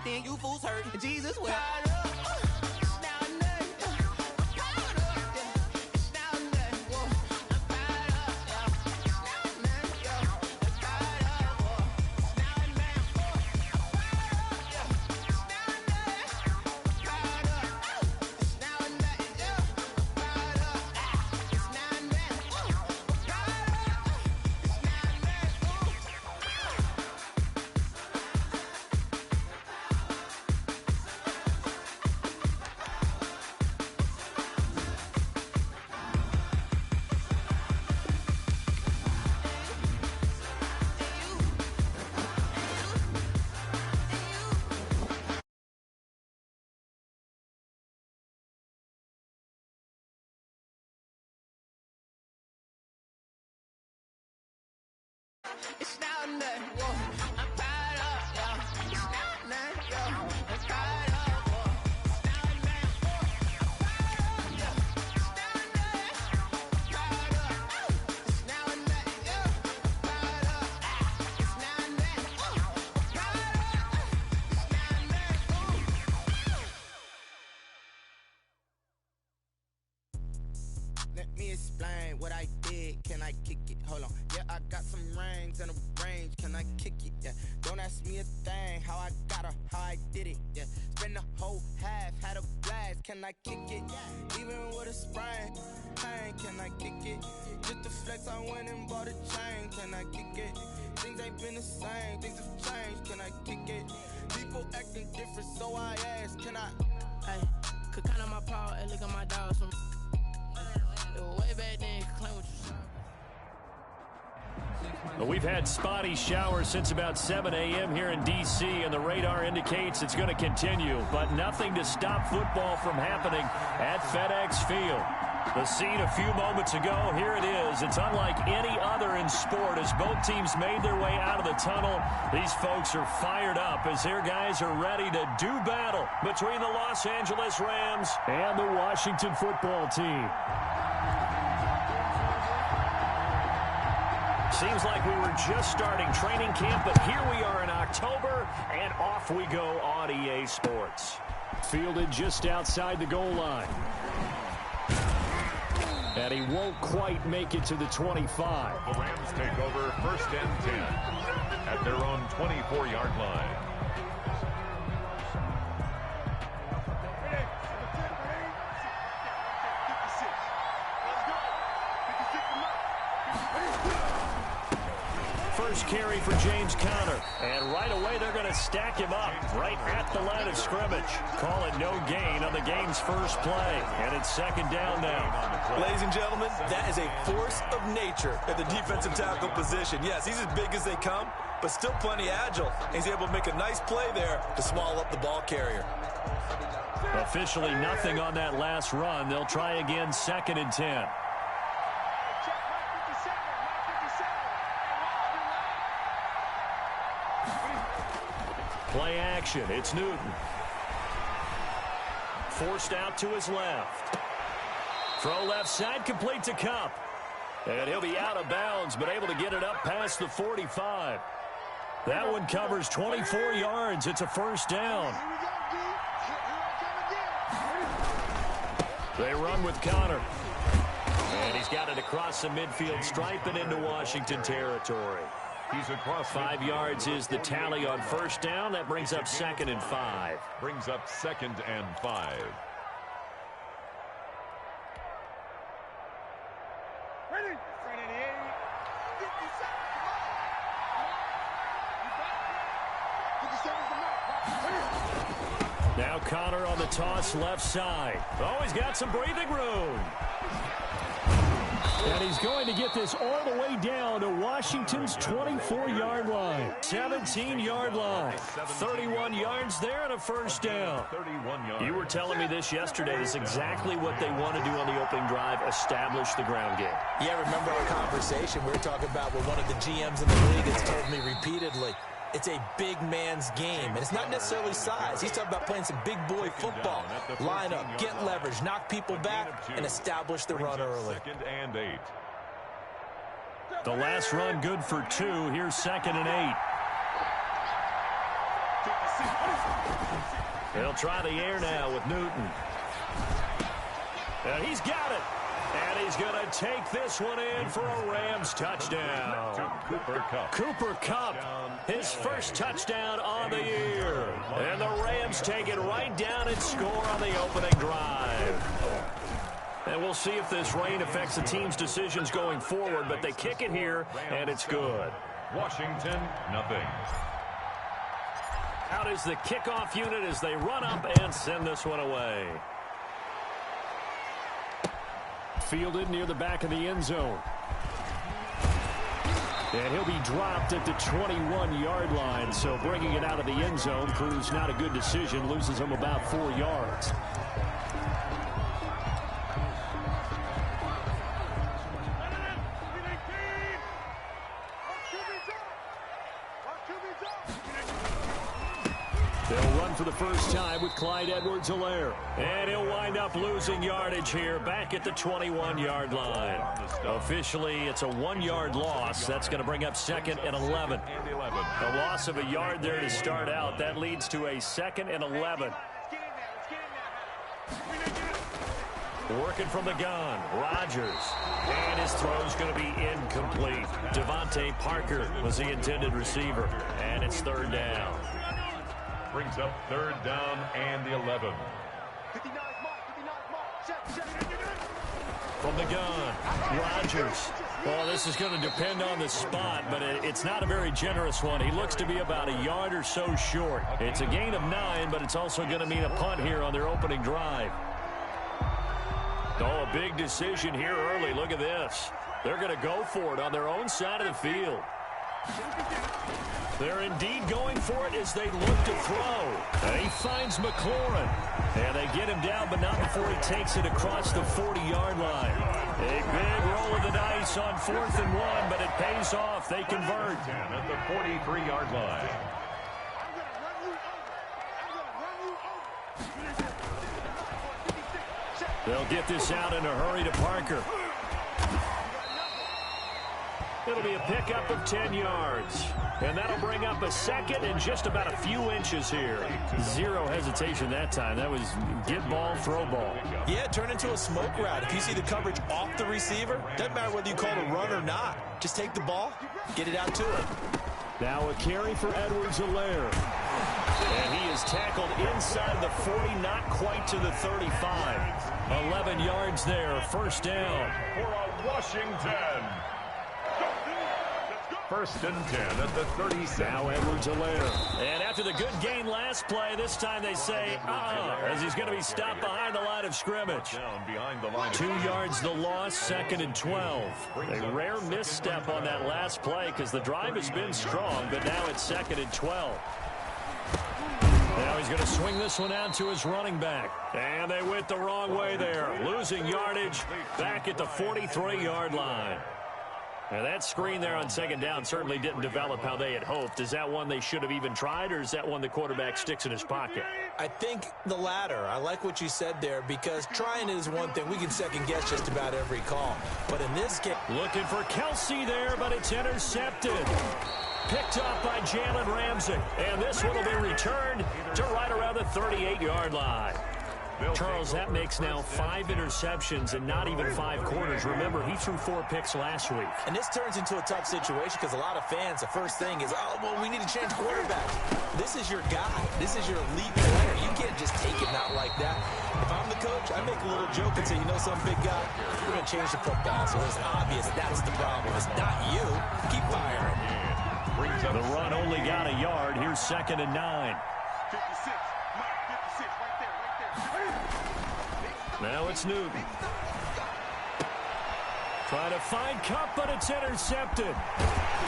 then you fools hurt. Jesus will. It's now and then, whoa. I'm fired up, yeah. It's now and then, yeah. I'm fired up, whoa. It's now and then, whoa. I'm fired up, yeah. It's now and then, I'm fired up. It's now and then, yeah. I'm fired up. It's now and then, whoa. I'm fired up. It's now and then, whoa. Let me explain what I did. Can I kick it? Hold on. Yeah, I got some rings and a range. Can I kick it? Yeah. Don't ask me a thing. How I got her, how I did it. Yeah. Spend the whole half, had a blast. Can I kick it? Even with a sprain. Pain, can I kick it? Just to flex, I went and bought a chain. Can I kick it? Things ain't been the same. Things have changed. Can I kick it? People acting different, so I ask. Can I? Hey, could count on my paw and look at my dogs from. Way back then, claim what you. Well, we've had spotty showers since about 7 a.m. here in D.C., and the radar indicates it's going to continue, but nothing to stop football from happening at FedEx Field. The scene a few moments ago, here it is. It's unlike any other in sport as both teams made their way out of the tunnel. These folks are fired up as their guys are ready to do battle between the Los Angeles Rams and the Washington football team. Seems like we were just starting training camp, but here we are in October, and off we go on EA Sports. Fielded just outside the goal line. And he won't quite make it to the 25. The Rams take over 1st and 10 at their own 24-yard line. First carry for James Conner. And right away, they're going to stack him up right at the line of scrimmage. Call it no gain on the game's first play. And it's 2nd down now. Ladies and gentlemen, that is a force of nature at the defensive tackle position. Yes, he's as big as they come, but still plenty agile. He's able to make a nice play there to small up the ball carrier. Officially nothing on that last run. They'll try again 2nd and 10. Play action. It's Newton. Forced out to his left. Throw left side, complete to Kupp. And he'll be out of bounds, but able to get it up past the 45. That one covers 24 yards. It's a 1st down. They run with Conner. And he's got it across the midfield stripe and into Washington territory. He's across 5 yards is the tally on 1st down. That brings up 2nd and 5. Brings up 2nd and 5. Now Conner on the toss left side. Oh, he's got some breathing room. And he's going to get this all the way down to Washington's 24-yard line. 17-yard line. 31 yards there and a 1st down. 31 yards. You were telling me this yesterday. This is exactly what they want to do on the opening drive, establish the ground game. Yeah, remember our conversation? We were talking about what one of the GMs in the league has told me repeatedly. It's a big man's game, and it's not necessarily size. He's talking about playing some big boy football. Line up, get leverage, knock people back, and establish the run early. 2nd and 8. The last run good for 2. Here's 2nd and 8. They'll try the air now with Newton. And he's got it. And he's going to take this one in for a Rams touchdown. Cooper Kupp, his first touchdown on the year. And the Rams take it right down and score on the opening drive. And we'll see if this rain affects the team's decisions going forward, but they kick it here, and it's good. Washington, nothing. Out is the kickoff unit as they run up and send this one away. Fielded near the back of the end zone. And he'll be dropped at the 21-yard line, so bringing it out of the end zone proves not a good decision, loses him about 4 yards. They'll run for the first time with Clyde Edwards-Helaire. And he'll wind up losing yardage here back at the 21-yard line. Officially, it's a 1-yard loss. That's going to bring up 2nd and 11. A loss of a yard there to start out. That leads to a 2nd and 11. Working from the gun, Rodgers. And his throw's going to be incomplete. Devontae Parker was the intended receiver. And it's 3rd down. Brings up 3rd down and the 11. From the gun, Rodgers. Well, this is going to depend on the spot, but it's not a very generous one. He looks to be about a yard or so short. It's a gain of 9, but it's also going to mean a punt here on their opening drive. Oh, a big decision here early. Look at this. They're going to go for it on their own side of the field. They're indeed going for it as they look to throw. And he finds McLaurin. And they get him down, but not before he takes it across the 40-yard line. A big roll of the dice on 4th and 1, but it pays off. They convert. At the 43-yard line. They'll get this out in a hurry to Parker. It'll be a pickup of 10 yards. And that'll bring up a 2nd and just about a few inches here. 0 hesitation that time. That was get ball, throw ball. Yeah, turn into a smoke route. If you see the coverage off the receiver, doesn't matter whether you call it a run or not. Just take the ball, get it out to him. Now a carry for Edwards-Helaire. And he is tackled inside the 40, not quite to the 35. 11 yards there, 1st down. For a Washington. 1st and 10 at the 37. Now Edwards-Helaire. And after the good gain last play, this time they say, as he's going to be stopped behind the line of scrimmage. 2 yards the loss, 2nd and 12. A rare misstep on that last play because the drive has been strong, but now it's 2nd and 12. Now he's going to swing this one out to his running back. And they went the wrong way there. Losing yardage back at the 43-yard line. Now that screen there on 2nd down certainly didn't develop how they had hoped. Is that one they should have even tried, or is that one the quarterback sticks in his pocket? I think the latter. I like what you said there because trying it is one thing. We can second-guess just about every call. But in this case... Looking for Kelsey there, but it's intercepted. Picked up by Jalen Ramsey. And this one will be returned to right around the 38-yard line. Charles, that makes now 5 interceptions and not even 5 quarters. Remember, he threw 4 picks last week. And this turns into a tough situation because a lot of fans, the first thing is, oh, well, we need to change quarterbacks. This is your guy. This is your elite player. You can't just take him out like that. If I'm the coach, I make a little joke and say, you know, some big guy, we're going to change the football. So it's obvious that's the problem. It's not you. Keep firing. The run only got a yard. Here's 2nd and 9. Now it's Newton. Trying to find Kupp, but it's intercepted.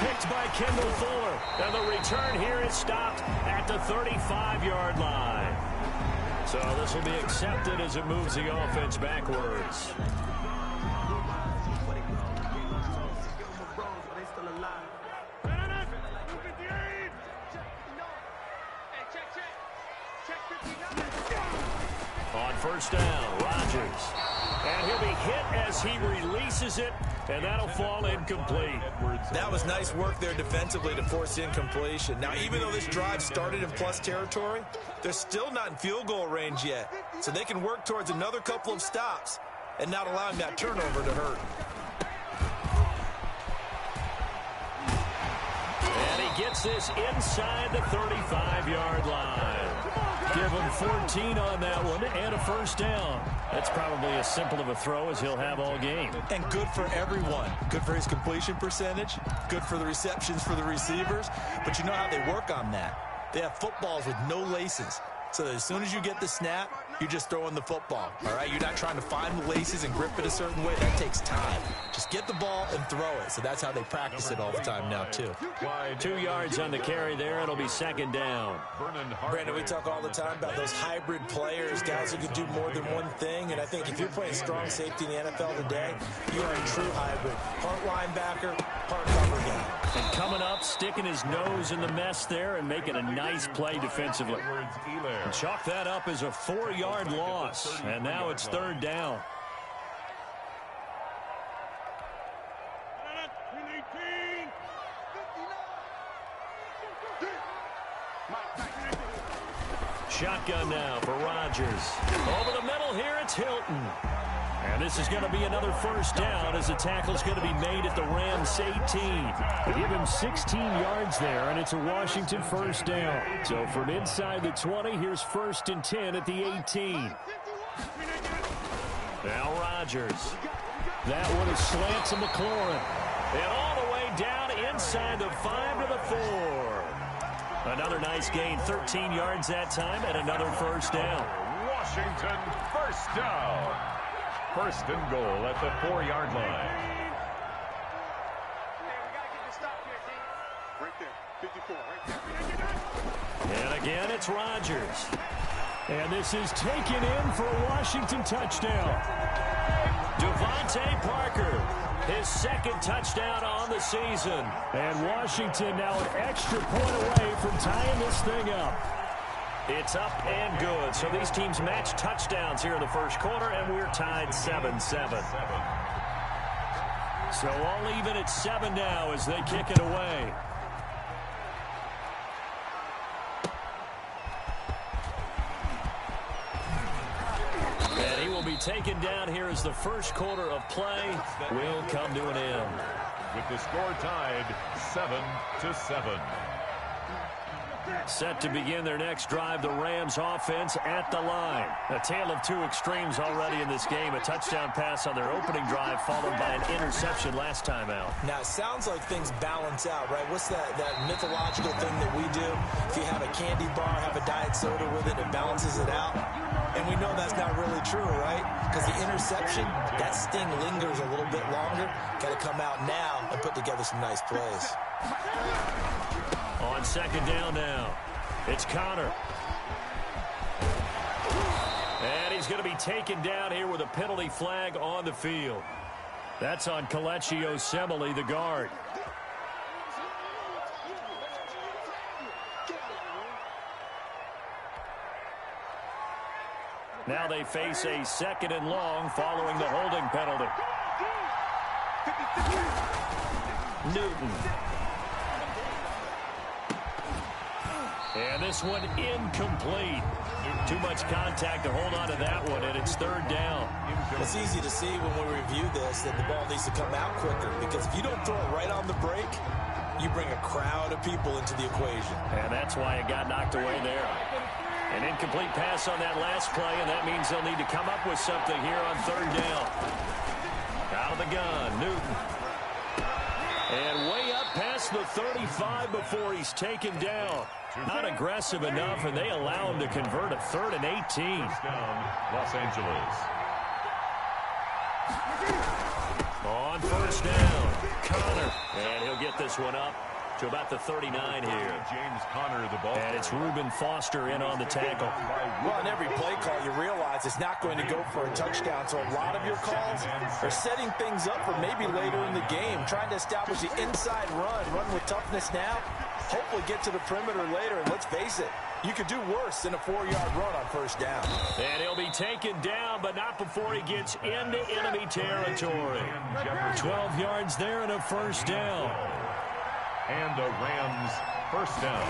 Picked by Kendall Fuller. And the return here is stopped at the 35-yard line. So this will be accepted as it moves the offense backwards. On first down, Rodgers. And he'll be hit as he releases it, and that'll fall incomplete. That was nice work there defensively to force incompletion. Now, even though this drive started in plus territory, they're still not in field goal range yet. So they can work towards another couple of stops and not allowing that turnover to hurt. And he gets this inside the 35-yard line. Give him 14 on that one and a first down. That's probably as simple of a throw as he'll have all game. And good for everyone. Good for his completion percentage. Good for the receptions for the receivers. But you know how they work on that. They have footballs with no laces. So that as soon as you get the snap, you're just throwing the football. All right? You're not trying to find the laces and grip it a certain way. That takes time. Just get the ball and throw it. So that's how they practice it all the time now, too. 2 yards on the carry there. It'll be second down. Brandon, we talk all the time about those hybrid players, guys who can do more than one thing. And I think if you're playing strong safety in the NFL today, you are a true hybrid. Part linebacker, part cover guy. And coming up, sticking his nose in the mess there and making a nice play defensively. And chalk that up as a 4-yard loss. And now it's third down. Shotgun now for Rodgers. Over the middle here, it's Hilton. And this is going to be another first down as the tackle's going to be made at the Rams 18. Give him 16 yards there, and it's a Washington first down. So from inside the 20, here's 1st and 10 at the 18. Now Rodgers. That one is slant to McLaurin. And all the way down inside the 5 to the 4. Another nice gain, 13 yards that time, and another first down. Washington first down. 1st and goal at the 4-yard line. And again, it's Rodgers. And this is taken in for a Washington touchdown. Devontae Parker, his 2nd touchdown on the season. And Washington now an extra point away from tying this thing up. It's up and good. So these teams match touchdowns here in the first quarter, and we're tied 7-7. So all even at 7 now as they kick it away. And he will be taken down here as the first quarter of play will come to an end. With the score tied 7-7. Set to begin their next drive, the Rams offense at the line. A tale of 2 extremes already in this game. A touchdown pass on their opening drive followed by an interception last time out. Now, it sounds like things balance out, right? What's that mythological thing that we do? If you have a candy bar, have a diet soda with it, it balances it out. And we know that's not really true, right? Because the interception, that sting lingers a little bit longer. Got to come out now and put together some nice plays. On second down now, it's Connor. And he's going to be taken down here with a penalty flag on the field. That's on Kelechi Osemele, the guard. Now they face a 2nd and long following the holding penalty. Newton. And this one incomplete. Too much contact to hold on to that one, and it's 3rd down. It's easy to see when we review this that the ball needs to come out quicker, because if you don't throw it right on the break, you bring a crowd of people into the equation. And that's why it got knocked away there. An incomplete pass on that last play, and that means they'll need to come up with something here on 3rd down. Out of the gun, Newton. And way up past the 35 before he's taken down. Not aggressive enough, and they allow him to convert a 3rd and 18. Los Angeles. On first down, Connor. And he'll get this one up to about the 39 here. James Conner, the ball. And it's Reuben Foster in on the tackle. Well, on every play call, you realize it's not going to go for a touchdown. So a lot of your calls are setting things up for maybe later in the game, trying to establish the inside run with toughness now. Hopefully get to the perimeter later, and let's face it, You could do worse than a 4-yard run on first down. And he'll be taken down, but not before he gets into enemy territory. 12 yards there and a first down. And a Rams first down.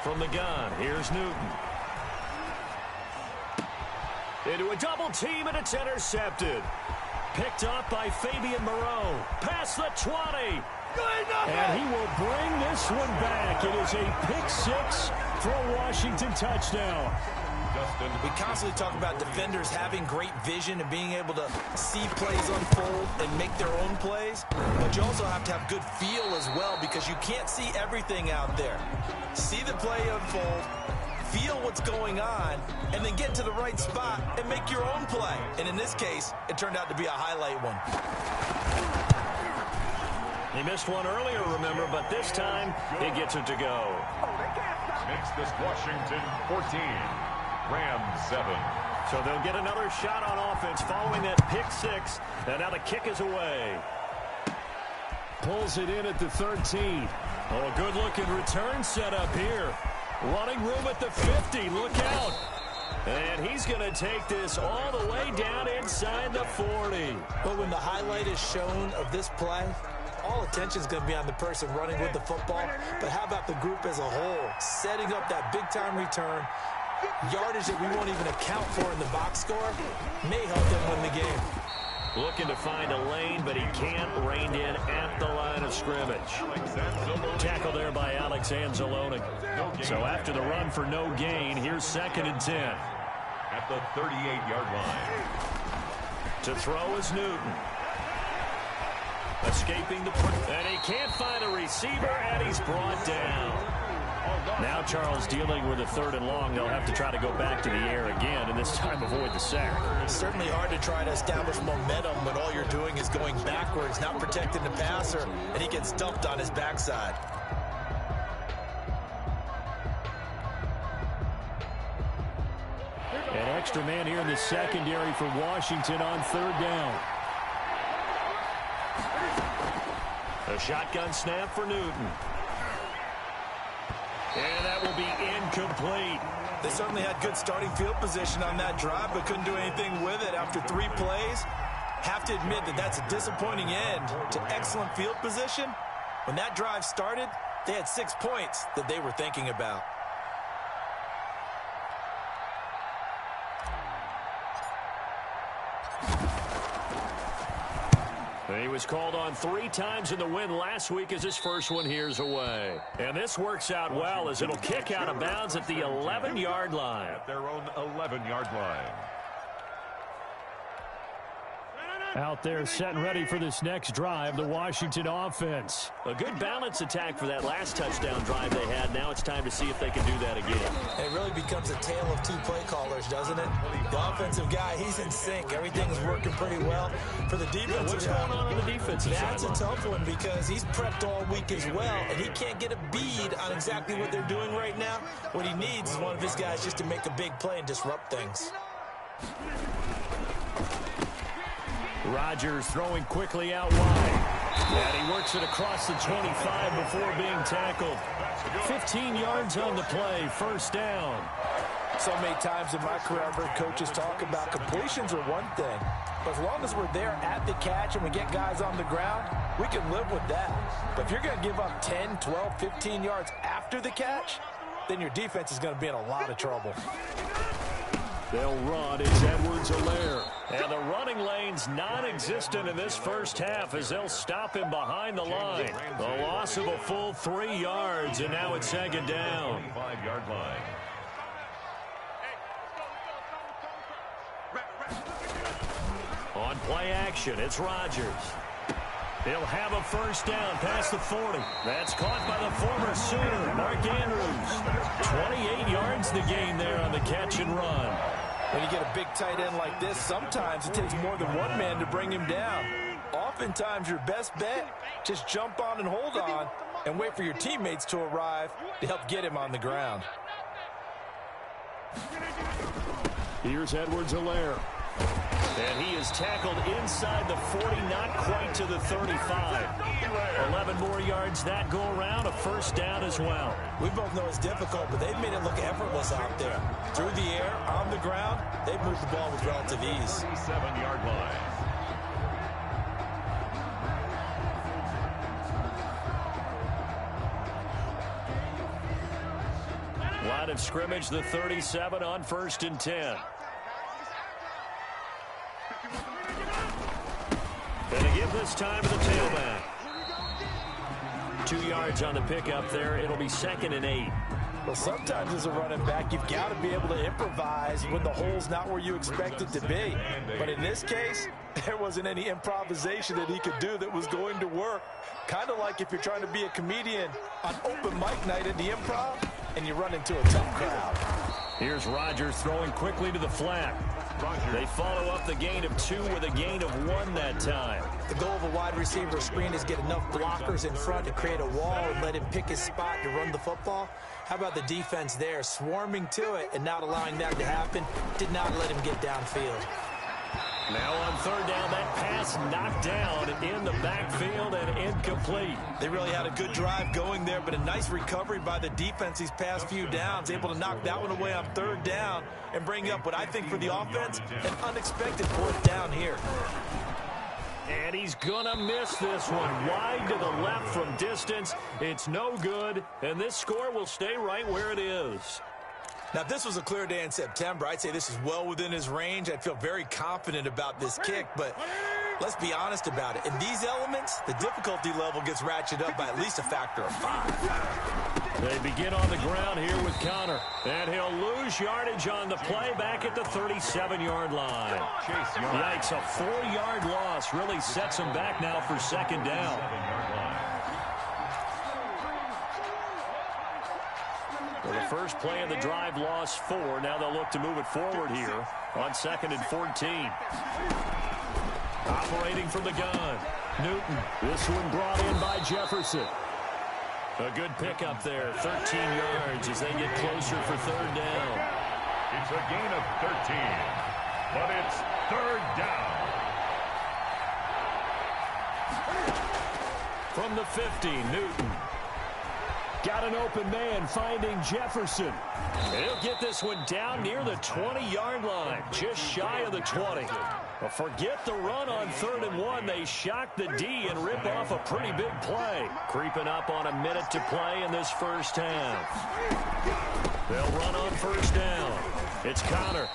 From the gun, here's Newton. Into a double team, and it's intercepted. Picked up by Fabian Moreau. Past the 20. And he will bring this one back. It is a pick six for a Washington touchdown. We constantly talk about defenders having great vision and being able to see plays unfold and make their own plays. But you also have to have good feel as well, because you can't see everything out there. See the play unfold, feel what's going on, and then get to the right spot and make your own play. And in this case, it turned out to be a highlight one. He missed one earlier, remember, but this time he gets it to go. Makes this Washington 14, Rams 7. So they'll get another shot on offense following that pick six, and now the kick is away. Pulls it in at the 13. Oh, a good-looking return set up here. Running room at the 50. Look out. And he's going to take this all the way down inside the 40. But when the highlight is shown of this play, all attention is going to be on the person running with the football. But how about the group as a whole? Setting up that big-time return, yardage that we won't even account for in the box score, may help them win the game. Looking to find a lane, but he can't. Reined in at the line of scrimmage. Tackle there by Alex Anzalone. So after the run for no gain, here's 2nd and 10. At the 38-yard line. To throw is Newton. Escaping the and he can't find a receiver, and he's brought down. Now Charles dealing with a 3rd and long. They'll have to try to go back to the air again, and this time avoid the sack. It's certainly hard to try to establish momentum when all you're doing is going backwards, not protecting the passer, and he gets dumped on his backside. An extra man here in the secondary for Washington on 3rd down. A shotgun snap for Newton. And that will be incomplete. They certainly had good starting field position on that drive, but couldn't do anything with it after 3 plays. Have to admit that that's a disappointing end to excellent field position. When that drive started, they had 6 points that they were thinking about. He was called on 3 times in the win last week as his first one here's away. And this works out well as it'll kick out of bounds at the 11-yard line. At their own 11-yard line. Out there set and ready for this next drive, the Washington offense. A good balance attack for that last touchdown drive they had. Now it's time to see if they can do that again. It really becomes a tale of 2 play callers, doesn't it? The offensive guy, he's in sync. Everything's working pretty well. For the defense, what's going on the defensive side? That's a tough one because he's prepped all week as well, and he can't get a bead on exactly what they're doing right now. What he needs is one of his guys just to make a big play and disrupt things. Rodgers throwing quickly out wide. And he works it across the 25 before being tackled. 15 yards on the play, first down. So many times in my career, I've heard coaches talk about completions are one thing. But as long as we're there at the catch and we get guys on the ground, we can live with that. But if you're going to give up 10, 12, 15 yards after the catch, then your defense is going to be in a lot of trouble. They'll run. It's Edwards-Helaire. And the running lane's non-existent in this first half as they'll stop him behind the line. A loss of a full 3 yards, and now it's 2nd down. 5-yard line. On play action, it's Rodgers. He'll have a first down past the 40. That's caught by the former Sooner, Mark Andrews. 28 yards the gain there on the catch and run. When you get a big tight end like this, sometimes it takes more than one man to bring him down. Oftentimes, your best bet, just jump on and hold on and wait for your teammates to arrive to help get him on the ground. Here's Edwards-Helaire. And he is tackled inside the 40, not quite to the 35. 11 more yards that go around, a first down as well. We both know it's difficult, but they've made it look effortless out there. Through the air, on the ground, they've moved the ball with relative ease. 37-yard line. Line of scrimmage, the 37 on 1st and 10. And to give this time to the tailback. 2 yards on the pickup there. It'll be 2nd and 8. Well, sometimes as a running back, you've got to be able to improvise when the hole's not where you expect it to be. But in this case, there wasn't any improvisation that he could do that was going to work. Kind of like if you're trying to be a comedian on open mic night at the Improv and you run into a tough crowd. Here's Rodgers throwing quickly to the flat. They follow up the gain of 2 with a gain of 1 that time. The goal of a wide receiver screen is get enough blockers in front to create a wall and let him pick his spot to run the football. How about the defense there, swarming to it and not allowing that to happen? Did not let him get downfield. Now on 3rd down, that pass knocked down in the backfield and incomplete. They really had a good drive going there, but a nice recovery by the defense these past few downs, able to knock that one away on 3rd down and bring up what I think for the offense, an unexpected 4th down here. And he's gonna miss this one. Wide to the left from distance. It's no good, and this score will stay right where it is. Now, if this was a clear day in September, I'd say this is well within his range. I'd feel very confident about this kick, but let's be honest about it. In these elements, the difficulty level gets ratcheted up by at least a factor of 5. They begin on the ground here with Connor, and he'll lose yardage on the play back at the 37-yard line. Yikes, a 4-yard loss really sets him back now for 2nd down. Well, the first play of the drive lost 4. Now they'll look to move it forward here on 2nd and 14. Operating from the gun, Newton. This one brought in by Jefferson. A good pickup there, 13 yards as they get closer for 3rd down. It's a gain of 13, but it's 3rd down. From the 50, Newton. Got an open man finding Jefferson. He'll get this one down near the 20-yard line, just shy of the 20. Well, forget the run on 3rd and 1. They shock the D and rip off a pretty big play. Creeping up on a minute to play in this first half. They'll run on 1st down. It's Connor.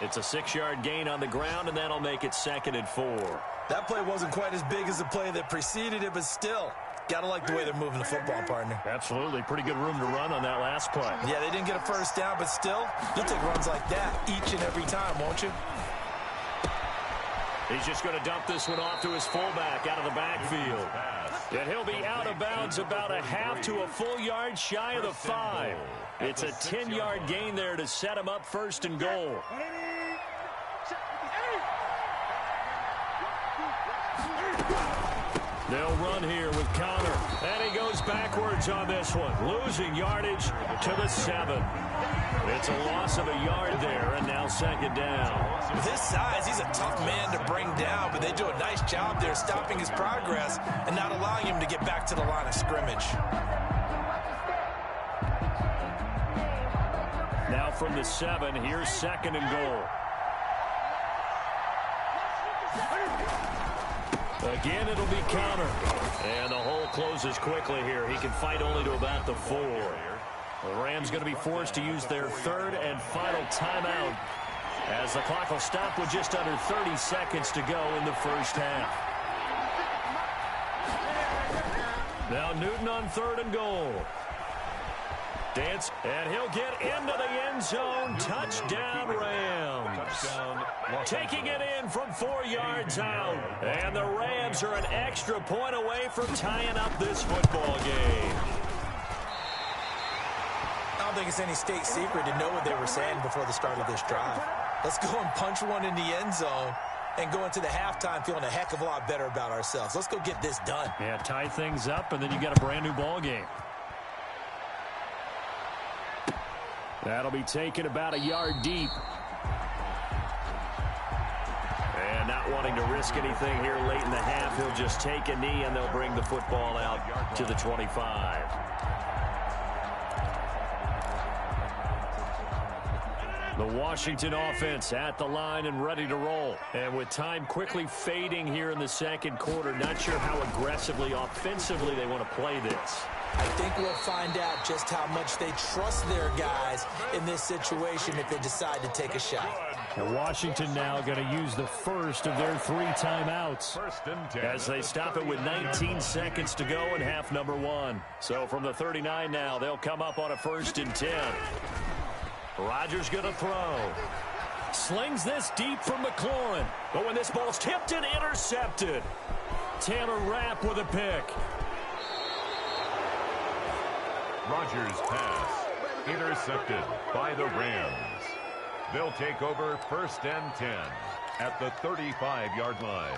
It's a 6-yard gain on the ground, and that'll make it 2nd and 4. That play wasn't quite as big as the play that preceded it, but still, gotta like the way they're moving the football, partner. Absolutely. Pretty good room to run on that last play. Yeah, they didn't get a 1st down, but still, you'll take runs like that each and every time, won't you? He's just going to dump this one off to his fullback out of the backfield. And he'll be out of bounds about a half to a full yard shy of the 5. It's a 10-yard gain there to set him up 1st and goal. They'll run here with Connor. And he goes backwards on this one, losing yardage to the 7. It's a loss of a yard there, and now 2nd down. With his size, he's a tough man to bring down, but they do a nice job there stopping his progress and not allowing him to get back to the line of scrimmage. Now from the 7, here's 2nd and goal. Again, it'll be Connor. And the hole closes quickly here. He can fight only to about the 4. The Rams going to be forced to use their 3rd and final timeout as the clock will stop with just under 30 seconds to go in the first half. Now Newton on 3rd and goal. Dance, and he'll get into the end zone. Touchdown, Rams. Taking it in from 4 yards out. And the Rams are an extra point away from tying up this football game. I don't think it's any state secret to know what they were saying before the start of this drive. Let's go and punch one in the end zone and go into the halftime feeling a heck of a lot better about ourselves. Let's go get this done. Yeah, tie things up, and then you got a brand new ball game. That'll be taken about a yard deep. not wanting to risk anything here late in the half. He'll just take a knee, and they'll bring the football out to the 25. The Washington offense at the line and ready to roll. And with time quickly fading here in the second quarter, not sure how aggressively, offensively they want to play this. I think we'll find out just how much they trust their guys in this situation if they decide to take a shot. And Washington now going to use the first of their 3 timeouts as they stop it with 19 seconds to go in half number 1. So from the 39 now, they'll come up on a 1st and 10. Rodgers going to throw. Slings this deep from McLaurin. But when this ball's tipped and intercepted, Taylor Rapp with a pick. Rodgers' pass intercepted by the Rams. They'll take over 1st and 10 at the 35-yard line.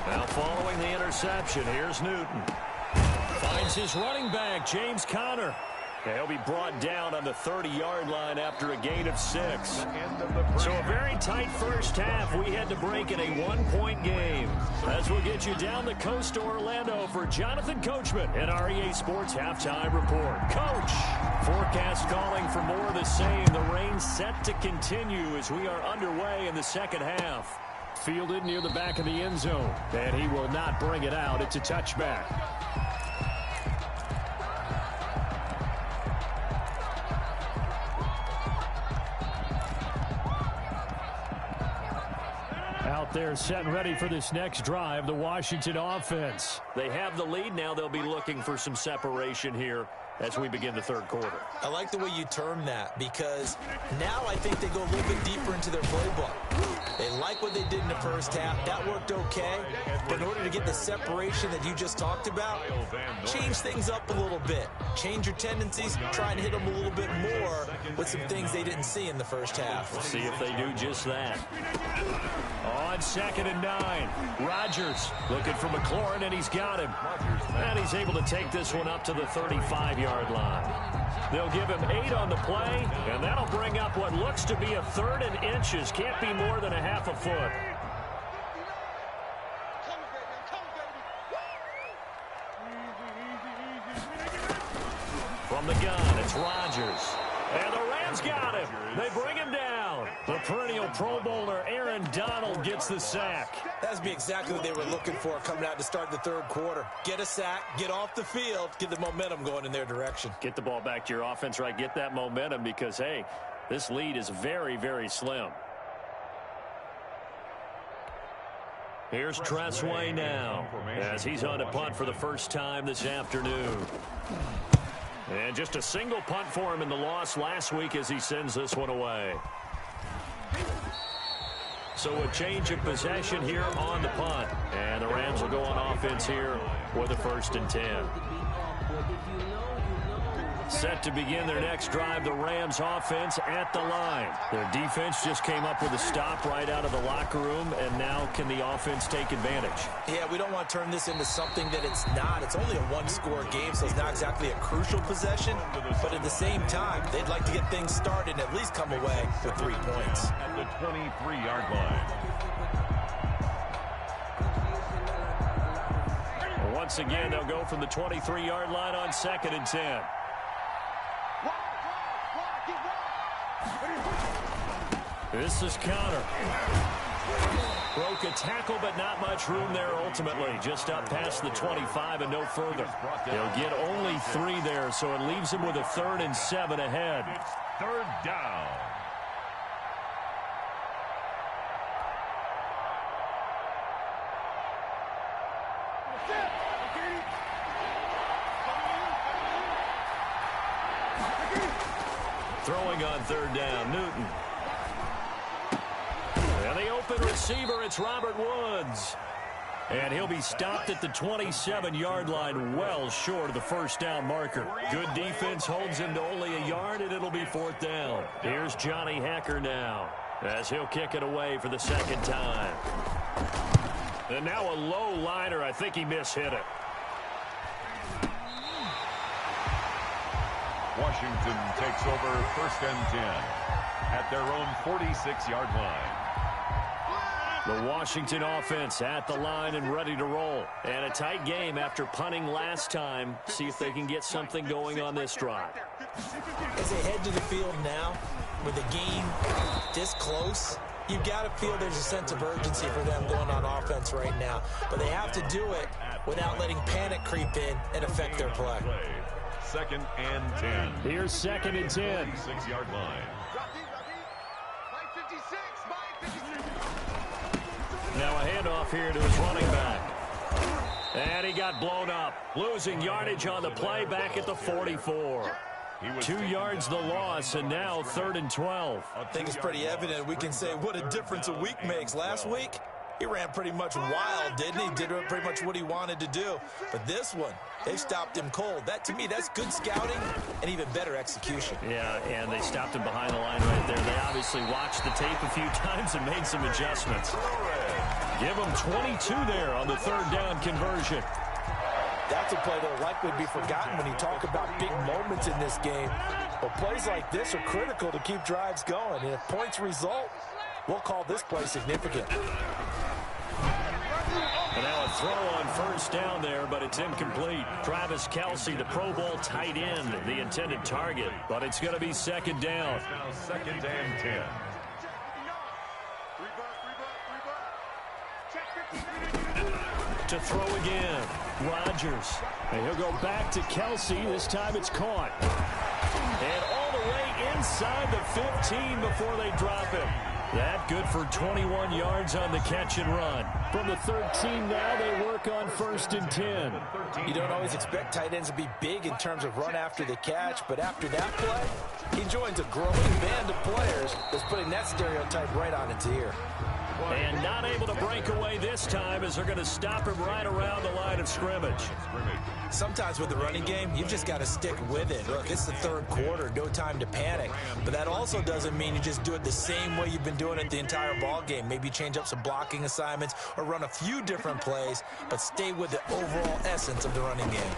Now following the interception, here's Newton. Finds his running back, James Conner. He'll be brought down on the 30-yard line after a gain of 6. So a very tight first half. We had to break in a 1-point game. As we'll get you down the coast to Orlando for Jonathan Coachman in our EA Sports Halftime Report. Coach, forecast calling for more of the same. The rain set to continue as we are underway in the second half. Fielded near the back of the end zone, and he will not bring it out. It's a touchback. Out there set and ready for this next drive, the Washington offense. They have the lead now. They'll be looking for some separation here as we begin the third quarter. I like the way you term that because now I think they go a little bit deeper into their playbook. They like what they did in the first half. That worked okay. But in order to get the separation that you just talked about, change things up a little bit. Change your tendencies. Try and hit them a little bit more with some things they didn't see in the first half. We'll see if they do just that. On 2nd and 9, Rodgers looking for McLaurin, and he's got him. And he's able to take this one up to the 35-yard line. They'll give him 8 on the play, and that'll bring up what looks to be a 3rd and inches. Can't be more than a half a foot. From the gun, it's Rodgers. And the Rams got him. They bring him down. The perennial Pro Bowler Aaron Donald gets the sack. That's be exactly what they were looking for coming out to start the third quarter. Get a sack, get off the field, get the momentum going in their direction. Get the ball back to your offense, right? Get that momentum because, hey, this lead is very, very slim. Here's Tress Way now as he's on a punt for the first time this afternoon. And just a single punt for him in the loss last week as he sends this one away. So a change of possession here on the punt. And the Rams will go on offense here with a 1st and 10. Set to begin their next drive, the Rams offense at the line. Their defense just came up with a stop right out of the locker room, and now can the offense take advantage? Yeah, we don't want to turn this into something that it's not. It's only a 1-score game, so it's not exactly a crucial possession. But at the same time, they'd like to get things started and at least come away with 3 points. At the 23-yard line. Once again, they'll go from the 23-yard line on 2nd and 10. This is Conner. Broke a tackle, but not much room there ultimately. Just up past the 25 and no further. They'll get only 3 there, so it leaves them with a 3rd and 7 ahead. It's 3rd down. Throwing on 3rd down, Newton. And the open receiver, it's Robert Woods. And he'll be stopped at the 27-yard line, well short of the first down marker. Good defense holds him to only a yard, and it'll be 4th down. Here's Johnny Hacker now, as he'll kick it away for the second time. And now a low liner. I think he mishit it. Washington takes over 1st and 10 at their own 46-yard line. The Washington offense at the line and ready to roll. And a tight game after punting last time. See if they can get something going on this drive. As they head to the field now, with the game this close, you've got to feel there's a sense of urgency for them going on offense right now. But they have to do it without letting panic creep in and affect their play. 2nd and 10. Here's 2nd and 10. 6-yard line. Now a handoff here to his running back. And he got blown up. Losing yardage on the play back at the 44. 2 yards the loss, and now 3rd and 12. I think it's pretty evident. We can say what a difference a week makes. Last week, he ran pretty much wild, didn't he? Did pretty much what he wanted to do. But this one, they stopped him cold. That, to me, that's good scouting and even better execution. Yeah, and they stopped him behind the line right there. They obviously watched the tape a few times and made some adjustments. Give him 22 there on the 3rd down conversion. That's a play that will likely be forgotten when you talk about big moments in this game. But plays like this are critical to keep drives going. And if points result, we'll call this play significant. And now a throw on 1st down there, but it's incomplete. Travis Kelce, the Pro Bowl tight end, the intended target. But it's going to be 2nd down. Now 2nd and 10. To throw again, Rodgers. And he'll go back to Kelce. This time it's caught. And all the way inside the 15 before they drop him. That good for 21 yards on the catch and run. From the 13 now, they work on 1st and 10. You don't always expect tight ends to be big in terms of run after the catch, but after that play, he joins a growing band of players that's putting that stereotype right on its ear. And not able to break away this time as they're going to stop him right around the line of scrimmage. Sometimes with the running game, you've just got to stick with it. Look, it's the 3rd quarter, no time to panic. But that also doesn't mean you just do it the same way you've been doing it the entire ball game. Maybe change up some blocking assignments or run a few different plays, but stay with the overall essence of the running game.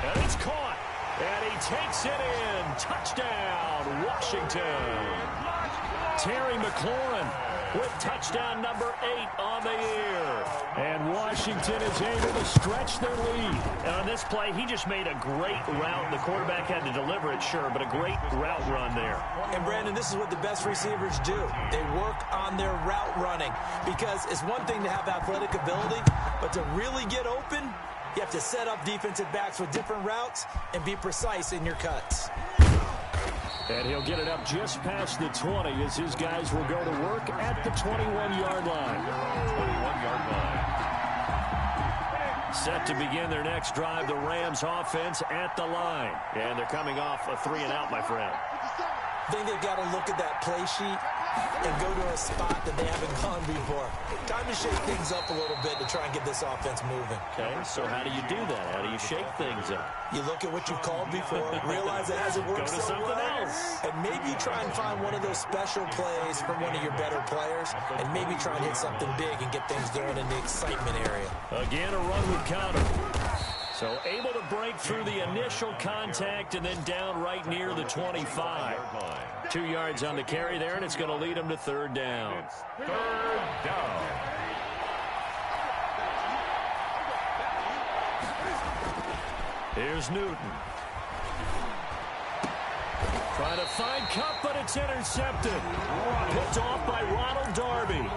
And it's caught. And he takes it in. Touchdown, Washington. Terry McLaurin with touchdown number 8 on the year. And Washington is able to stretch their lead. And on this play, he just made a great route. The quarterback had to deliver it, sure, but a great route run there. And, Brandon, this is what the best receivers do. They work on their route running because it's one thing to have athletic ability, but to really get open, you have to set up defensive backs with different routes and be precise in your cuts. And he'll get it up just past the 20 as his guys will go to work at the 21-yard line. 21-yard line. Set to begin their next drive, the Rams offense at the line. And they're coming off a 3-and-out, my friend. I think they've got to look at that play sheet and go to a spot that they haven't gone before. Time to shake things up a little bit to try and get this offense moving. Okay, so how do you do that? How do you shake things up? You look at what you've called before, realize it hasn't worked so well, and maybe try and find one of those special plays from one of your better players, and maybe try and hit something big and get things going in the excitement area. Again, a run with Conner. So able to break through the initial contact and then down right near the 25. 2 yards on the carry there, and it's going to lead him to 3rd down. It's 3rd down. Here's Newton. Trying to find Kupp, but it's intercepted. Picked off by Ronald Darby.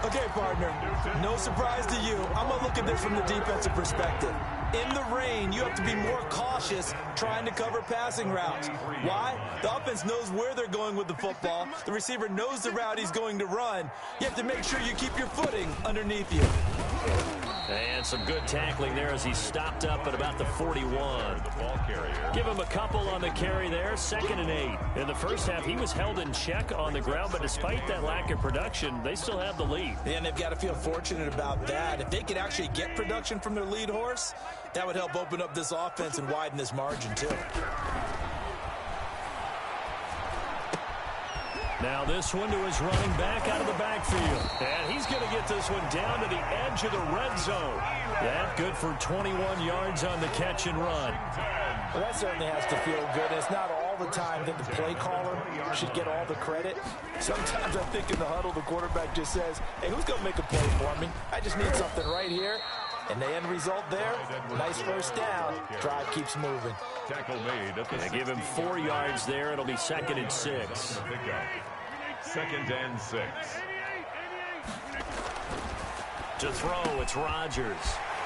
Okay, partner, no surprise to you. I'm going to look at this from the defensive perspective. In the rain, you have to be more cautious trying to cover passing routes. Why? The offense knows where they're going with the football. The receiver knows the route he's going to run. You have to make sure you keep your footing underneath you. And some good tackling there as he stopped up at about the 41. Give him a couple on the carry there, 2nd and 8. In the first half, he was held in check on the ground, but despite that lack of production, they still have the lead. And they've got to feel fortunate about that. If they could actually get production from their lead horse, that would help open up this offense and widen this margin, too. Now this one to his running back out of the backfield. And he's going to get this one down to the edge of the red zone. That good for 21 yards on the catch and run. Well, that certainly has to feel good. It's not all the time that the play caller should get all the credit. Sometimes I think in the huddle, the quarterback just says, hey, who's going to make a play for me? I just need something right here. And the end result there, nice first down. Drive keeps moving. Tackle made at the They give him 4 yards there. It'll be 2nd and 6. 2nd and 6. To throw, it's Rodgers.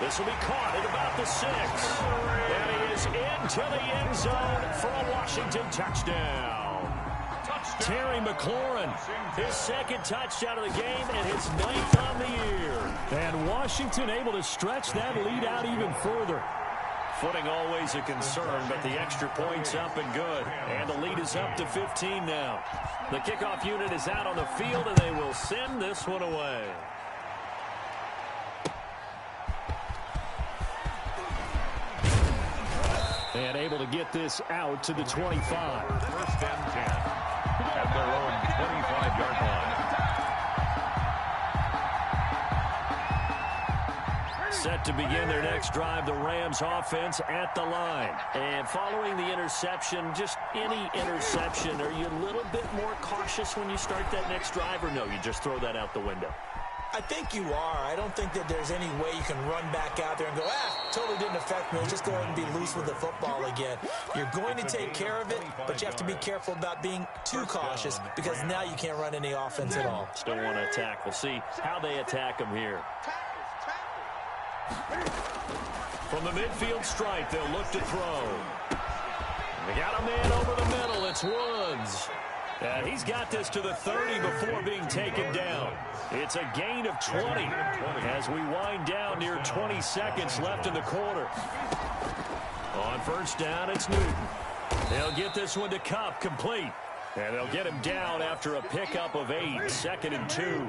This will be caught at about the 6. And he is into the end zone for a Washington touchdown. Terry McLaurin, his 2nd touchdown of the game and his 9th on the year. And Washington able to stretch that lead out even further. Footing always a concern, but the extra point's up and good. And the lead is up to 15 now. The kickoff unit is out on the field, and they will send this one away. And able to get this out to the 25. 1st and 10 at their own 25-yard line. Set to begin their next drive, the Rams offense at the line. And following the interception, just any interception, are you a little bit more cautious when you start that next drive, or no, you just throw that out the window? I think you are. I don't think that there's any way you can run back out there and go, totally didn't affect me. Just go ahead and be loose with the football again. You're going to take care of it, but you have to be careful about being too cautious because now you can't run any offense at all. Still want to attack. We'll see how they attack him here. From the midfield stripe, they'll look to throw. They got a man over the middle. It's Woods. And he's got this to the 30 before being taken down. It's a gain of 20 as we wind down near 20 seconds left in the quarter. On first down, it's Newton. They'll get this one to Kupp, complete. And they'll get him down after a pickup of 8, 2nd and 2.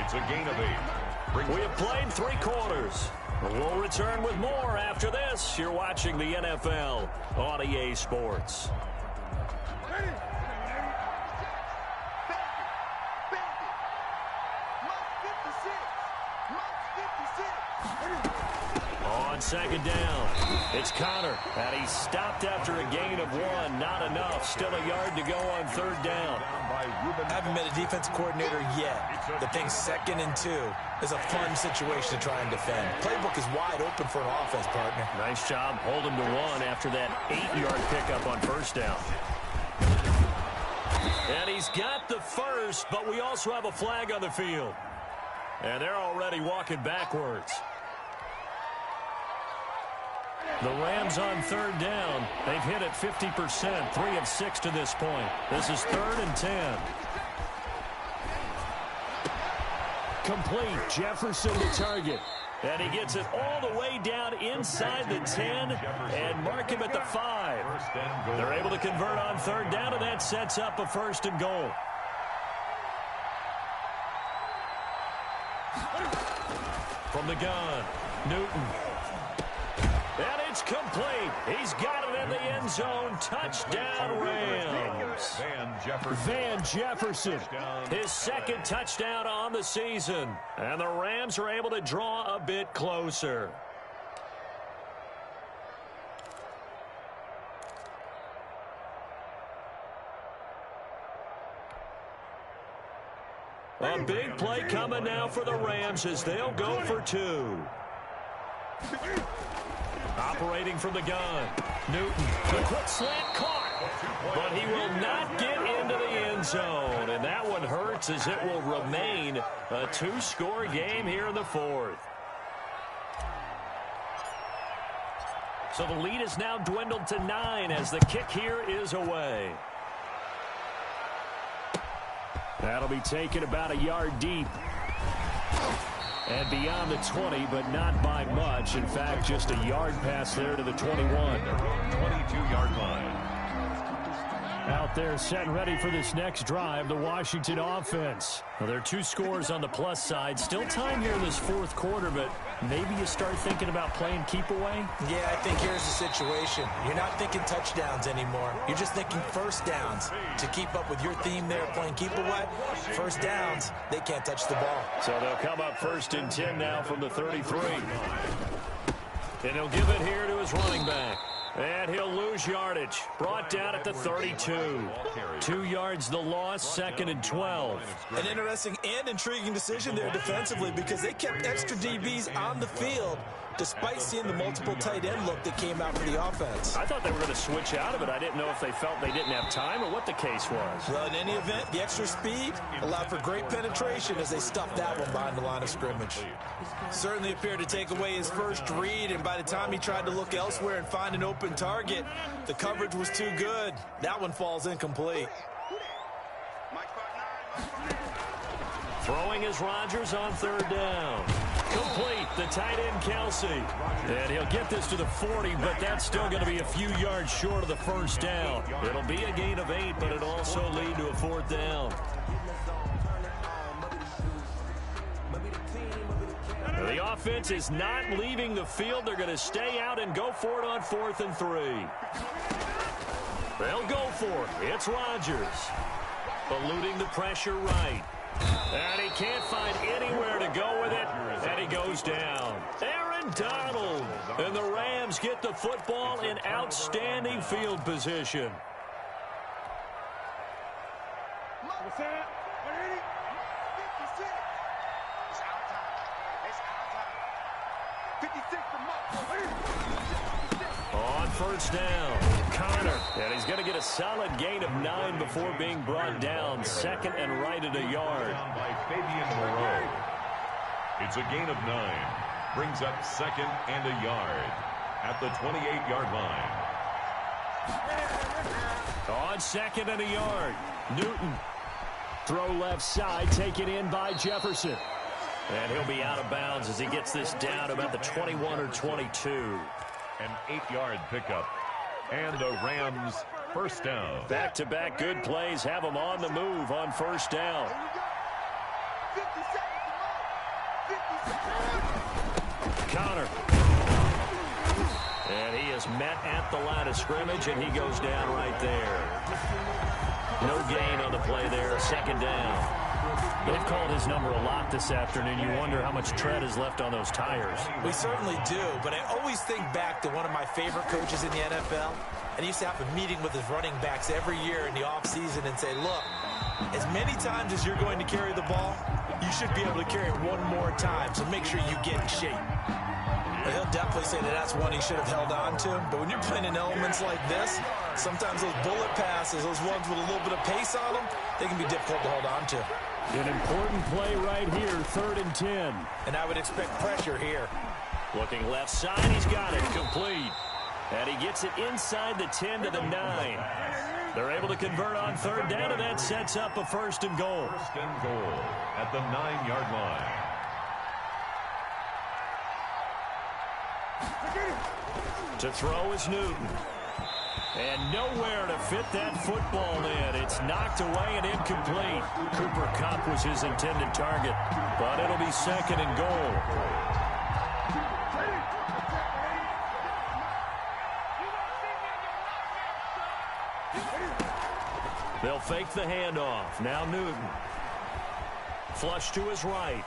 It's a gain of 8. We have played 3 quarters. We'll return with more after this. You're watching the NFL on EA Sports. On 2nd down, it's Connor, and he's stopped after a gain of 1. Not enough. Still a yard to go on 3rd down. I haven't met a defense coordinator yet that thinks 2nd and 2 is a fun situation to try and defend. Playbook is wide open for an offense, partner. Nice job holding to 1 after that 8-yard pickup on first down. And he's got the first, but we also have a flag on the field. And they're already walking backwards. The Rams on 3rd down. They've hit it 50%, 3 of 6 to this point. This is 3rd and 10. Complete. Jefferson to target. And he gets it all the way down inside the 10 and mark him at the 5. They're able to convert on 3rd down, and that sets up a 1st and goal. From the gun, Newton. And it's complete. He's got it in the end zone. Touchdown, Rams. Van Jefferson. His 2nd touchdown on the season. And the Rams are able to draw a bit closer. A big play coming now for the Rams as they'll go for 2. Operating from the gun. Newton, the quick slant caught. But he will not get into the end zone. And that one hurts as it will remain a 2-score game here in the 4th. So the lead is now dwindled to 9 as the kick here is away. That'll be taken about a yard deep. And beyond the 20, but not by much. In fact, just a yard pass there to the 21. 22-yard line. Out They're set and ready for this next drive, the Washington offense. Well, there are 2 scores on the plus side. Still time here in this fourth quarter, but maybe you start thinking about playing keep away? Yeah, I think here's the situation. You're not thinking touchdowns anymore. You're just thinking first downs. To keep up with your theme there, playing keep away, first downs, they can't touch the ball. So they'll come up 1st and 10 now from the 33. And he'll give it here to his running back. And he'll lose yardage. Brought down at the 32. 2 yards the loss, 2nd and 12. An interesting and intriguing decision there defensively because they kept extra DBs on the field despite seeing the multiple tight end look that came out for the offense. I thought they were going to switch out of it. I didn't know if they felt they didn't have time or what the case was. Well, in any event, the extra speed allowed for great penetration as they stuffed that one behind the line of scrimmage. Certainly appeared to take away his first read, and by the time he tried to look elsewhere and find an open target, the coverage was too good. That one falls incomplete. Throwing is Rodgers on 3rd down. Complete, the tight end Kelsey. And he'll get this to the 40, but that's still going to be a few yards short of the first down. It'll be a gain of 8, but it'll also lead to a 4th down. The offense is not leaving the field. They're going to stay out and go for it on 4th and 3. They'll go for it. It's Rodgers. Eluding the pressure right. And he can't find anywhere to go with it, and he goes down. Aaron Donald. And the Rams get the football in outstanding field position. On 1st down, Connor. And he's going to get a solid gain of 9 before being brought down. 2nd and right at a yard. By Fabian Moreau. It's a gain of 9. Brings up 2nd and a yard at the 28-yard line. On 2nd and a yard, Newton. Throw left side, taken in by Jefferson. And he'll be out of bounds as he gets this down about the 21 or 22. An 8-yard pickup. And the Rams 1st down. Back-to-back good plays have them on the move on 1st down. Connor. And he is met at the line of scrimmage, and he goes down right there. No gain on the play there, 2nd down. They've called his number a lot this afternoon. You wonder how much tread is left on those tires. We certainly do, but I always think back to one of my favorite coaches in the NFL, and he used to have a meeting with his running backs every year in the offseason and say, look, as many times as you're going to carry the ball, you should be able to carry it one more time, so make sure you get in shape. Well, he'll definitely say that that's one he should have held on to, but when you're playing in elements like this, sometimes those bullet passes, those ones with a little bit of pace on them, they can be difficult to hold on to. An important play right here, 3rd and 10. And I would expect pressure here. Looking left side, he's got it complete. And he gets it inside the 10 to the 9. They're able to convert on 3rd down, and that sets up a 1st and goal. 1st and goal at the 9-yard line. To throw is Newton. And nowhere to fit that football in. It's knocked away and incomplete. Cooper Kupp was his intended target, but it'll be 2nd and goal. They'll fake the handoff. Now Newton. Flush to his right.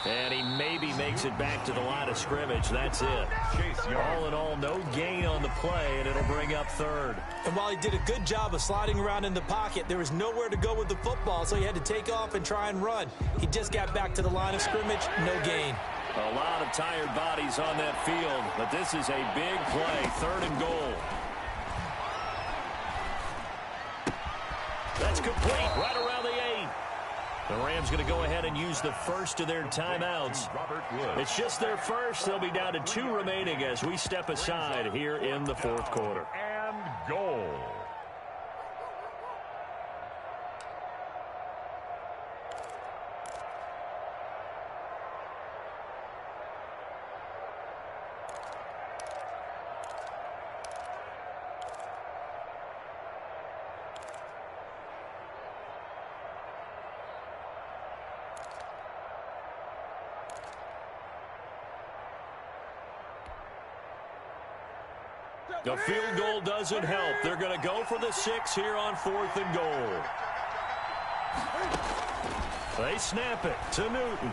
And he maybe makes it back to the line of scrimmage. That's it. All in all, no gain on the play, and it'll bring up 3rd. And while he did a good job of sliding around in the pocket, there was nowhere to go with the football, so he had to take off and try and run. He just got back to the line of scrimmage, no gain. A lot of tired bodies on that field, but this is a big play, 3rd and goal. That's complete, right around the 8. The Rams going to go ahead and use the first of their timeouts. It's just their first. They'll be down to 2 remaining as we step aside here in the 4th quarter. And goal. The field goal doesn't help. They're going to go for the 6 here on 4th and goal. They snap it to Newton.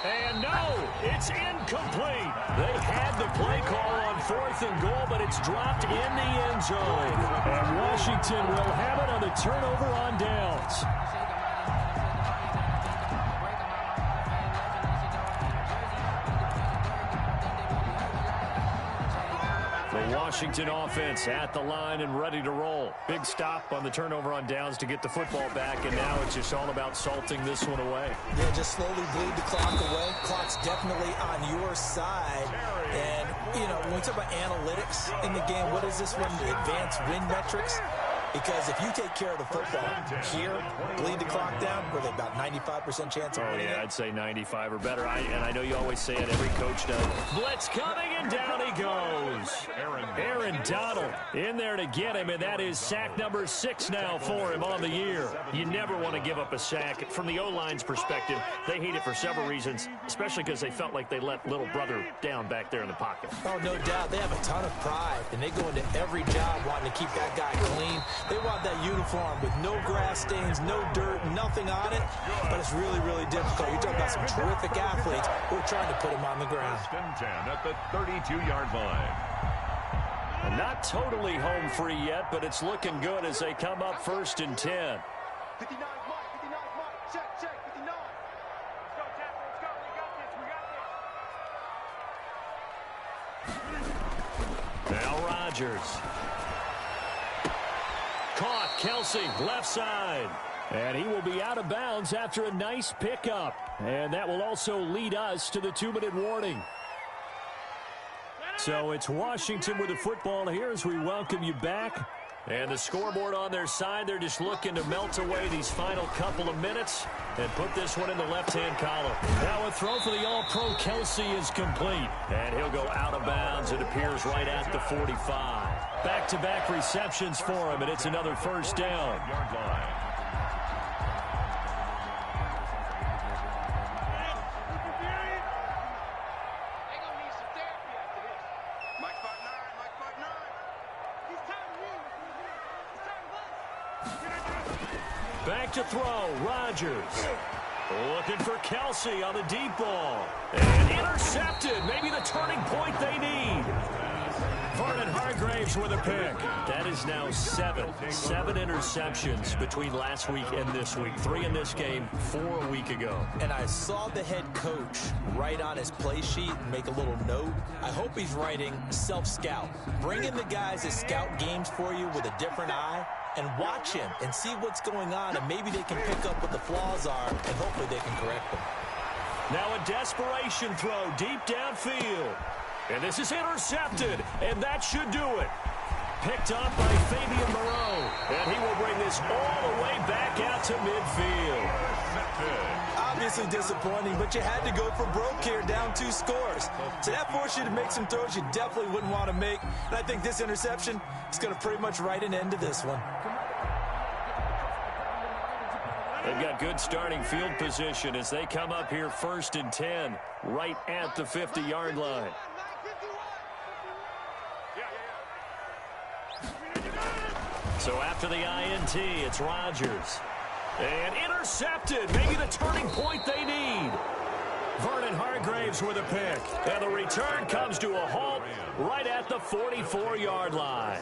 And no, it's incomplete. They had the play call on 4th and goal, but it's dropped in the end zone. And Washington will have it on the turnover on downs. The Washington offense at the line and ready to roll. Big stop on the turnover on downs to get the football back, and now it's just all about salting this one away. Yeah, just slowly bleed the clock away. Clock's definitely on your side. And, you know, when we talk about analytics in the game, what is this one? The advanced win metrics? Because if you take care of the football here, bleed the clock down, with about 95% chance of winning. Oh, yeah, I'd say 95 or better. And I know you always say it, every coach does. Blitz coming, and down he goes. Aaron Donald in there to get him, and that is sack number 6 now for him on the year. You never want to give up a sack. From the O-line's perspective, they hate it for several reasons, especially because they felt like they let little brother down back there in the pocket. Oh, no doubt. They have a ton of pride, and they go into every job wanting to keep that guy clean. They want that uniform with no grass stains, no dirt, nothing on it, but it's really, really difficult. You're talking about some terrific athletes who are trying to put him on the ground. 10 at the 32-yard line. And not totally home free yet, but it's looking good as they come up 1st and 10. 59, Mike, 59, Mike, check, 59. Let's go, Tapper, let's go, we got this, Now Rodgers. Caught, Kelsey, left side. And he will be out of bounds after a nice pickup. And that will also lead us to the 2-minute warning. So it's Washington with the football here as we welcome you back. And the scoreboard on their side, they're just looking to melt away these final couple of minutes and put this one in the left-hand column. Now a throw for the All-Pro Kelsey is complete. And he'll go out of bounds, it appears, right at the 45. Back-to-back receptions for him, and it's another 1st down. Back to throw, Rodgers. Looking for Kelsey on the deep ball. And intercepted, maybe the turning point they need. Vernon Hargreaves with a pick. That is now 7 interceptions between last week and this week. 3 in this game, 4 a week ago. And I saw the head coach write on his play sheet and make a little note. I hope he's writing self-scout. Bring in the guys that scout games for you with a different eye and watch him and see what's going on, and maybe they can pick up what the flaws are, and hopefully they can correct them. Now a desperation throw deep downfield. And this is intercepted, and that should do it. Picked up by Fabian Moreau, and he will bring this all the way back out to midfield. Obviously disappointing, but you had to go for broke here, down 2 scores. So that forced you to make some throws you definitely wouldn't want to make. And I think this interception is going to pretty much write an end to this one. They've got good starting field position as they come up here 1st and 10, right at the 50-yard line. So after the INT, it's Rodgers. And intercepted, maybe the turning point they need. Vernon Hargreaves with a pick. And the return comes to a halt right at the 44-yard line.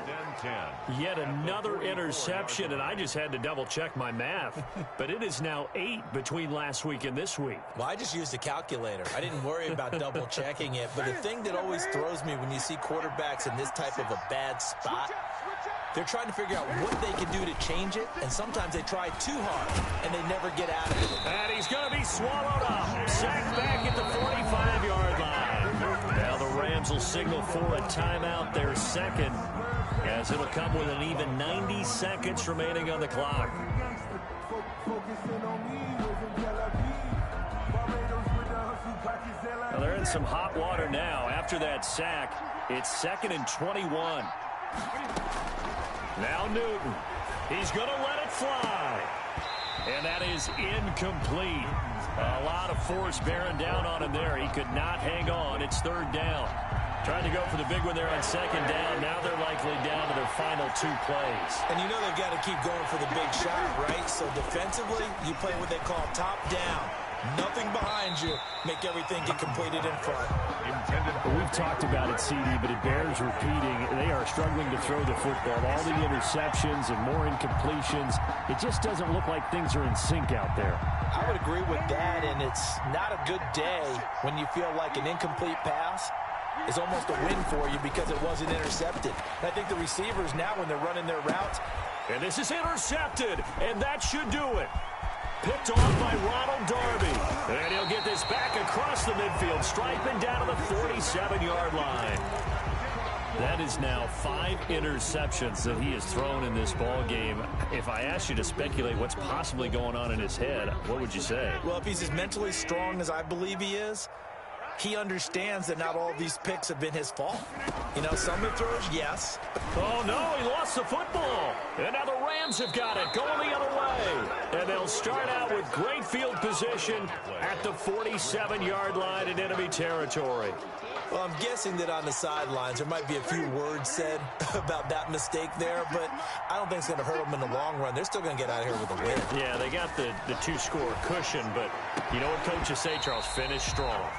Yet another interception, and I just had to double-check my math. But it is now 8 between last week and this week. Well, I just used a calculator. I didn't worry about double-checking it. But the thing that always throws me when you see quarterbacks in this type of a bad spot, they're trying to figure out what they can do to change it, and sometimes they try too hard, and they never get out of it. And he's going to be swallowed up. Sacked back at the 45-yard line. Now the Rams will signal for a timeout, their second, as it'll come with an even 90 seconds remaining on the clock. Well, they're in some hot water now. After that sack, it's 2nd and 21. Now Newton. He's going to let it fly. And that is incomplete. A lot of force bearing down on him there. He could not hang on. It's 3rd down. Trying to go for the big one there on second down. Now they're likely down to their final 2 plays. And you know they've got to keep going for the big shot, right? So defensively, you play what they call top down. Nothing behind you. Make everything get completed in front. Well, we've talked about it, CD, but it bears repeating. They are struggling to throw the football. All the interceptions and more incompletions. It just doesn't look like things are in sync out there. I would agree with that, and it's not a good day when you feel like an incomplete pass is almost a win for you because it wasn't intercepted. And I think the receivers now, when they're running their routes. And this is intercepted, and that should do it. Picked off by Ronald Darby. And he'll get this back across the midfield, striping down to the 47-yard line. That is now 5 interceptions that he has thrown in this ball game. If I asked you to speculate what's possibly going on in his head, what would you say? Well, if he's as mentally strong as I believe he is, he understands that not all of these picks have been his fault. You know, some of the throws, yes. Oh, no, he lost the football. And now the Rams have got it, going the other way. And they'll start out with great field position at the 47-yard line in enemy territory. Well, I'm guessing that on the sidelines there might be a few words said about that mistake there, but I don't think it's going to hurt them in the long run. They're still going to get out of here with a win. Yeah, they got the 2-score cushion, but you know what coaches say, Charles? Finish strong.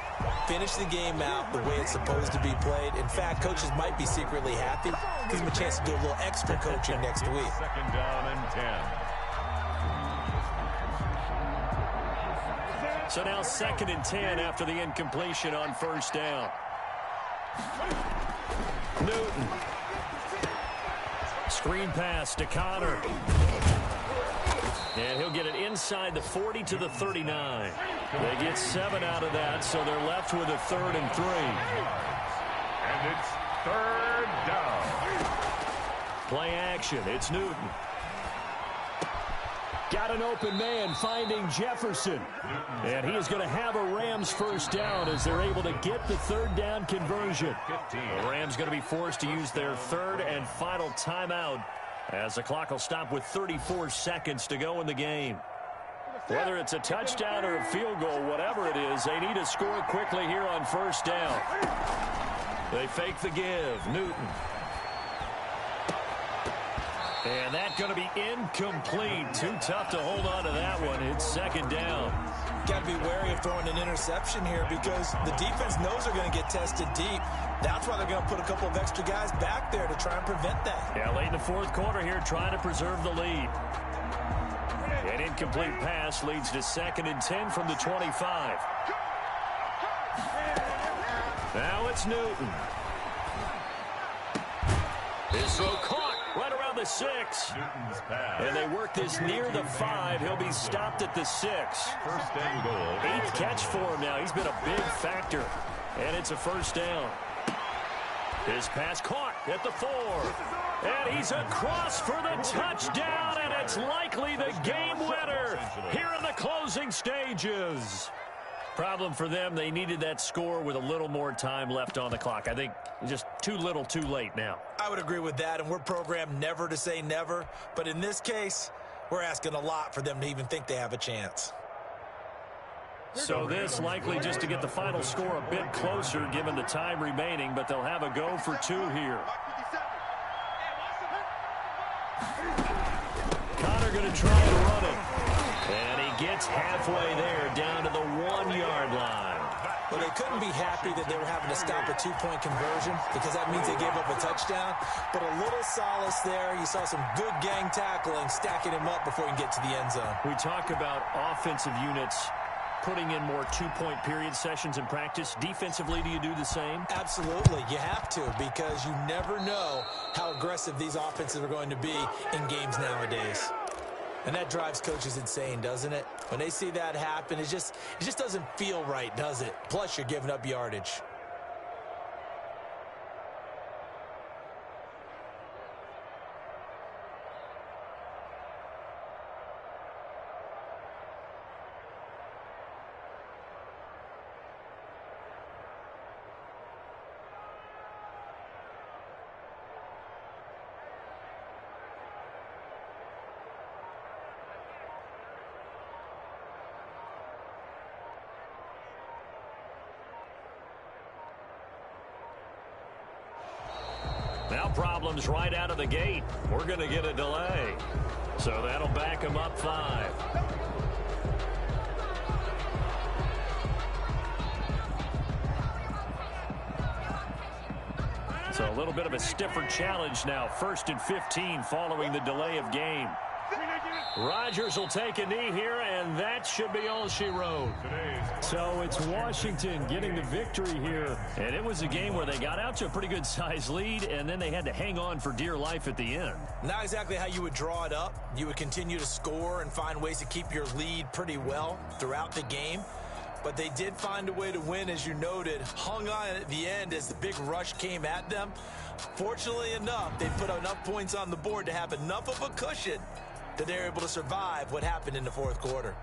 Finish the game out the way it's supposed to be played. In fact, coaches might be secretly happy. Gives them a chance to do a little extra coaching next week. Second down and 10. So now 2nd and 10 after the incompletion on first down. Newton. Screen pass to Connor. And he'll get it inside the 40 to the 39. They get 7 out of that, so they're left with a 3rd and 3. And it's 3rd down. Play action. It's Newton. Got an open man finding Jefferson. And he is going to have a Rams first down as they're able to get the 3rd down conversion. The Rams going to be forced to use their 3rd and final timeout as the clock will stop with 34 seconds to go in the game. Whether it's a touchdown or a field goal, whatever it is, they need to score quickly here on first down. They fake the give. Newton. And that's going to be incomplete. Too tough to hold on to that one. It's 2nd down. Got to be wary of throwing an interception here because the defense knows they're going to get tested deep. That's why they're going to put a couple of extra guys back there to try and prevent that. Yeah, late in the 4th quarter here, trying to preserve the lead. An incomplete pass leads to 2nd and 10 from the 25. Now it's Newton. His throw caught right around the 6. And they work this near the 5. He'll be stopped at the 6. 1st and goal. 8th catch for him now. He's been a big factor. And it's a first down. His pass caught at the 4. And he's across for the touchdown. And it's likely the game winner here in the closing stages. Problem for them, they needed that score with a little more time left on the clock. I think just too little too late now. I would agree with that, and we're programmed never to say never. But in this case, we're asking a lot for them to even think they have a chance. So this likely just to get the final score a bit closer given the time remaining, but they'll have a go for 2 here. Connor going to try to run it. And he gets halfway there down to the 1-yard line. Well, they couldn't be happy that they were having to stop a 2-point conversion because that means they gave up a touchdown. But a little solace there. You saw some good gang tackling, stacking him up before he can get to the end zone. We talk about offensive units putting in more 2-point period sessions in practice. Defensively, do you do the same? Absolutely. You have to because you never know how aggressive these offenses are going to be in games nowadays. And that drives coaches insane, doesn't it? When they see that happen, it just doesn't feel right, does it? Plus, you're giving up yardage. Now problems right out of the gate. We're going to get a delay. So that'll back them up 5. So a little bit of a stiffer challenge now. 1st and 15 following the delay of game. Rodgers will take a knee here, and that should be all she wrote. So it's Washington getting the victory here. And it was a game where they got out to a pretty good-sized lead, and then they had to hang on for dear life at the end. Not exactly how you would draw it up. You would continue to score and find ways to keep your lead pretty well throughout the game. But they did find a way to win, as you noted. Hung on at the end as the big rush came at them. Fortunately enough, they put enough points on the board to have enough of a cushion that they're able to survive what happened in the 4th quarter.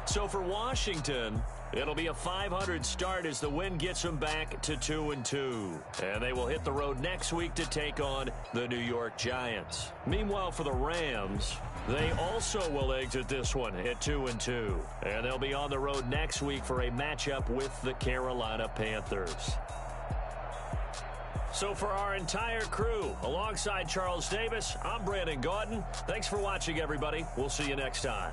So for Washington, it'll be a .500 start as the win gets them back to 2-2. And they will hit the road next week to take on the New York Giants. Meanwhile, for the Rams, they also will exit this one at 2-2. And they'll be on the road next week for a matchup with the Carolina Panthers. So for our entire crew, alongside Charles Davis, I'm Brandon Gaudin. Thanks for watching, everybody. We'll see you next time.